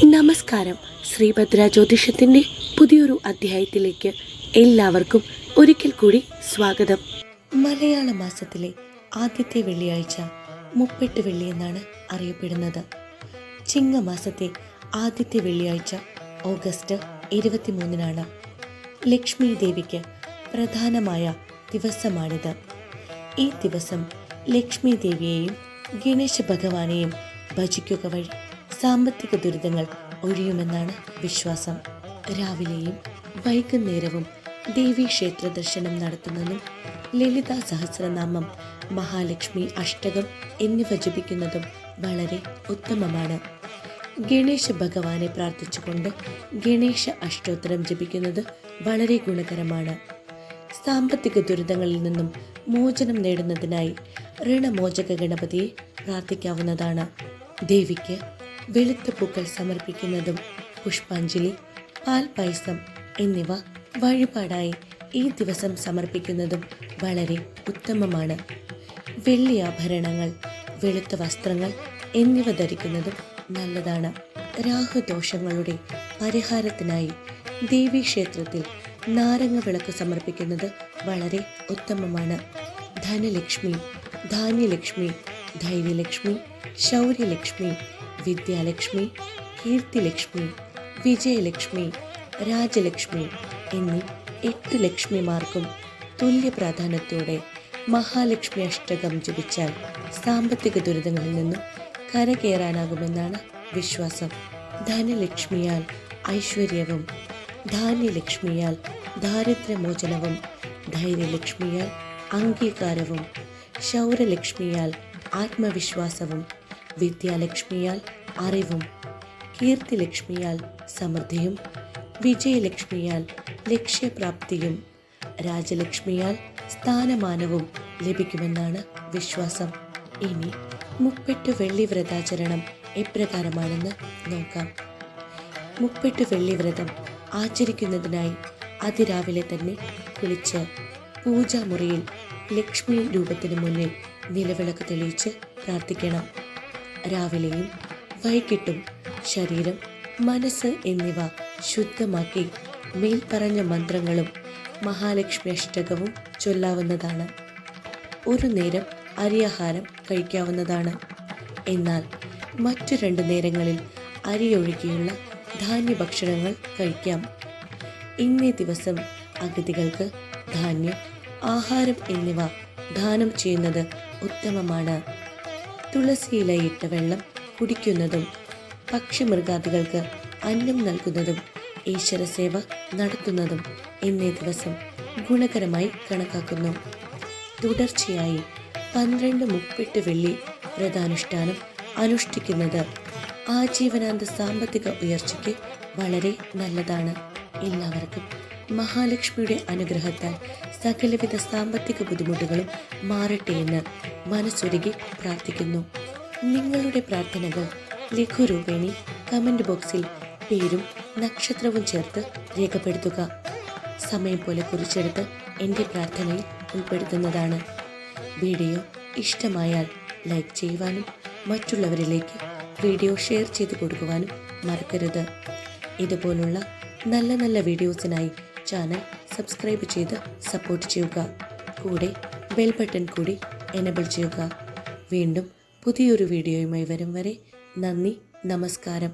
നമസ്കാരം. ശ്രീഭദ്ര ജ്യോതിഷത്തിൻ്റെ പുതിയൊരു അധ്യായത്തിലേക്ക് എല്ലാവർക്കും ഒരിക്കൽ കൂടി സ്വാഗതം. മലയാള മാസത്തിലെ ആദ്യത്തെ വെള്ളിയാഴ്ച മുപ്പെട്ട് വെള്ളി എന്നാണ് അറിയപ്പെടുന്നത്. ചിങ്ങമാസത്തെ ആദ്യത്തെ വെള്ളിയാഴ്ച ഓഗസ്റ്റ് 23 ലക്ഷ്മി ദേവിക്ക് പ്രധാനമായ ദിവസമാണിത്. ഈ ദിവസം ലക്ഷ്മി ദേവിയെയും ഗണേശ ഭഗവാനെയും ഭജിക്കുക വഴി സാമ്പത്തിക ദുരിതങ്ങൾ ഒഴിയുമെന്നാണ് വിശ്വാസം. രാവിലെയും വൈകുന്നേരവും ദേവീക്ഷേത്ര ദർശനം നടത്തുന്നതും ലളിതാ സഹസ്രനാമം, മഹാലക്ഷ്മി അഷ്ടകം എന്നിവ ജപിക്കുന്നതും വളരെ ഉത്തമമാണ്. ഗണേശ ഭഗവാനെ പ്രാർത്ഥിച്ചുകൊണ്ട് ഗണേശ അഷ്ടോത്തരം ജപിക്കുന്നത് വളരെ ഗുണകരമാണ്. സാമ്പത്തിക ദുരിതങ്ങളിൽ നിന്നും മോചനം നേടുന്നതിനായി ഋണമോചക ഗണപതിയെ പ്രാർത്ഥിക്കാവുന്നതാണ്. ദേവിക്ക് വെളുത്ത പൂക്കൾ സമർപ്പിക്കുന്നതും പുഷ്പാഞ്ജലി, പാൽപായസം എന്നിവ വഴിപാടായി ഈ ദിവസം സമർപ്പിക്കുന്നതും വളരെ ഉത്തമമാണ്. വെള്ളി ആഭരണങ്ങൾ, വെളുത്ത വസ്ത്രങ്ങൾ എന്നിവ ധരിക്കുന്നതും നല്ലതാണ്. രാഹുദോഷങ്ങളുടെ പരിഹാരത്തിനായി ദേവീക്ഷേത്രത്തിൽ നാരങ്ങ വിളക്ക് സമർപ്പിക്കുന്നത് വളരെ ഉത്തമമാണ്. ധനലക്ഷ്മി, ധാന്യലക്ഷ്മി, ധൈര്യലക്ഷ്മി, ശൗര്യലക്ഷ്മി, വിദ്യാലക്ഷ്മി, കീർത്തിലക്ഷ്മി, വിജയലക്ഷ്മി, രാജലക്ഷ്മി എന്നീ 8 ലക്ഷ്മിമാർക്കും തുല്യ പ്രാധാന്യത്തോടെ മഹാലക്ഷ്മി അഷ്ടകം ജപിച്ചാൽ സാമ്പത്തിക ദുരിതങ്ങളിൽ നിന്നും കരകയറാനാകുമെന്നാണ് വിശ്വാസം. ധനലക്ഷ്മിയാൽ ഐശ്വര്യവും, ധാന്യലക്ഷ്മിയാൽ ദാരിദ്ര്യമോചനവും, ധൈര്യലക്ഷ്മിയാൽ അംഗീകാരവും, ശൗര്യലക്ഷ്മിയാൽ ആത്മവിശ്വാസവും, വിദ്യാലക്ഷ്മിയാൽ അറിവും, കീർത്തിലക്ഷ്മിയാൽ സമൃദ്ധിയും, വിജയലക്ഷ്മിയാൽ ലക്ഷ്യപ്രാപ്തിയും, രാജലക്ഷ്മിയാൽ സ്ഥാനമാനവും ലഭിക്കുമെന്നാണ് വിശ്വാസം. ഇനി മുപ്പെട്ട് വെള്ളി വ്രതാചരണം എപ്രകാരമാണെന്ന് നോക്കാം. മുപ്പെട്ട് വെള്ളി വ്രതം ആചരിക്കുന്നതിനായി അതിരാവിലെ തന്നെ കുളിച്ച് പൂജാമുറിയിൽ ലക്ഷ്മി രൂപത്തിന് മുന്നിൽ നിലവിളക്ക് തെളിയിച്ച് പ്രാർത്ഥിക്കണം. രാവിലെയും വൈകിട്ടും ശരീരം, മനസ്സ് എന്നിവ ശുദ്ധമാക്കി മേൽപ്പറഞ്ഞ മന്ത്രങ്ങളും മഹാലക്ഷ്മി അഷ്ടകവും ചൊല്ലാവുന്നതാണ്. ഒരു നേരം അരിയാഹാരം കഴിക്കാവുന്നതാണ്. എന്നാൽ മറ്റു 2 നേരങ്ങളിൽ അരിയൊഴികെയുള്ള ധാന്യഭക്ഷണങ്ങൾ കഴിക്കാം. ഇന്നേ ദിവസം അഗതികൾക്ക് ധാന്യം, ആഹാരം എന്നിവ ദാനം ചെയ്യുന്നത് ഉത്തമമാണ്. തുളസിയിലയിട്ട വെള്ളം കുടിക്കുന്നതും പക്ഷിമൃഗാദികൾക്ക് അന്നം നൽകുന്നതും ഈശ്വരസേവ നടത്തുന്നതും ഇന്നേ ദിവസം ഗുണകരമായി കണക്കാക്കുന്നു. തുടർച്ചയായി 12 മുപ്പെട്ട് വെള്ളി വ്രതാനുഷ്ഠാനം അനുഷ്ഠിക്കുന്നത് ആജീവനാന്ത സാമ്പത്തിക ഉയർച്ചയ്ക്ക് വളരെ നല്ലതാണ്. എല്ലാവർക്കും മഹാലക്ഷ്മിയുടെ അനുഗ്രഹത്താൽ സകലവിധ സാമ്പത്തിക ബുദ്ധിമുട്ടുകളും മാറട്ടെ എന്ന് മനസ്സൊരുക്കി പ്രാർത്ഥിക്കുന്നു. നിങ്ങളുടെ പ്രാർത്ഥനകൾ ലഘുരൂപേണി കമൻറ്റ് ബോക്സിൽ പേരും നക്ഷത്രവും ചേർത്ത് രേഖപ്പെടുത്തുക. സമയം പോലെ കുറിച്ചെടുത്ത് എൻ്റെ പ്രാർത്ഥനയിൽ ഉൾപ്പെടുത്തുന്നതാണ്. വീഡിയോ ഇഷ്ടമായാൽ ലൈക്ക് ചെയ്യുവാനും മറ്റുള്ളവരിലേക്ക് വീഡിയോ ഷെയർ ചെയ്ത് കൊടുക്കുവാനും മറക്കരുത്. ഇതുപോലുള്ള നല്ല നല്ല വീഡിയോസിനായി ചാനൽ സബ്സ്ക്രൈബ് ചെയ്ത് സപ്പോർട്ട് ചെയ്യുക. കൂടെ ബെൽ ബട്ടൺ കൂടി എനേബിൾ ചെയ്യുക. വീണ്ടും പുതിയൊരു വീഡിയോയുമായി വരും വരെ നന്ദി, നമസ്കാരം.